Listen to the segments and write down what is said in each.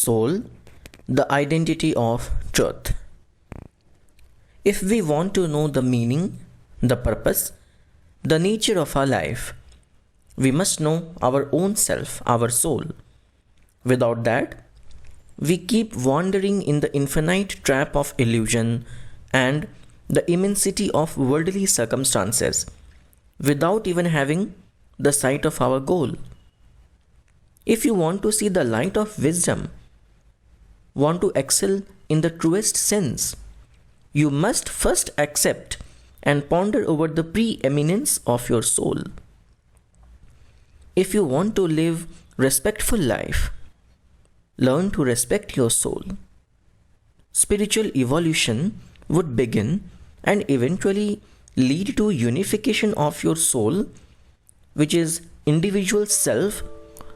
soul, the identity of truth. If we want to know the meaning, the purpose, the nature of our life, we must know our own self, our soul. Without that, we keep wandering in the infinite trap of illusion and the immensity of worldly circumstances without even having the sight of our goal. If you want to see the light of wisdom, want to excel in the truest sense, you must first accept and ponder over the preeminence of your soul. If you want to live respectful life, learn to respect your soul. Spiritual evolution would begin and eventually lead to unification of your soul, which is individual self,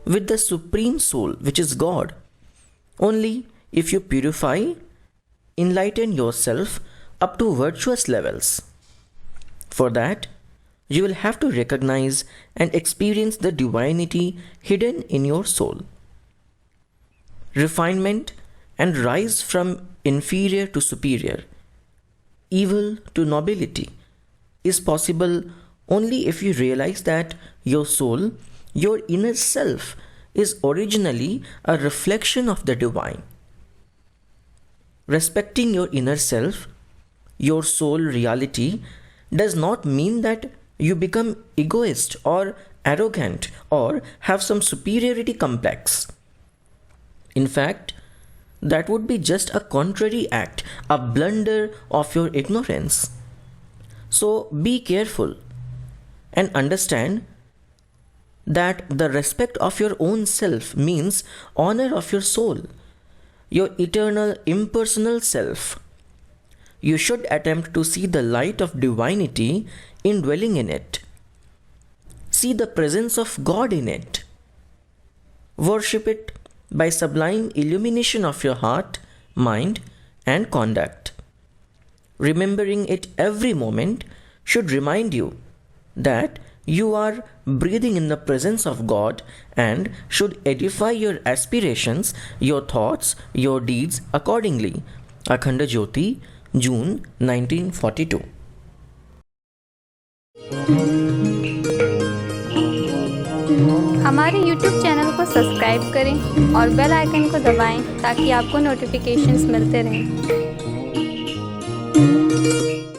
with the supreme soul, which is God. Only if you purify, enlighten yourself up to virtuous levels. For that, you will have to recognize and experience the divinity hidden in your soul. Refinement and rise from inferior to superior, evil to nobility, is possible only if you realize that your soul, your inner self, is originally a reflection of the divine. Respecting your inner self, your soul reality, does not mean that you become egoist or arrogant or have some superiority complex. In fact, that would be just a contrary act, a blunder of your ignorance. So be careful and understand that the respect of your own self means honor of your soul, your eternal impersonal self. You should attempt to see the light of divinity indwelling in it. See the presence of God in it. Worship it by sublime illumination of your heart, mind, and conduct. Remembering it every moment should remind you that you are breathing in the presence of God and should edify your aspirations, your thoughts, your deeds accordingly. Akhanda Jyoti, June 1942. हमारे YouTube channel को subscribe करें और bell icon को दबाएं ताकि आपको notifications मिलते रहें।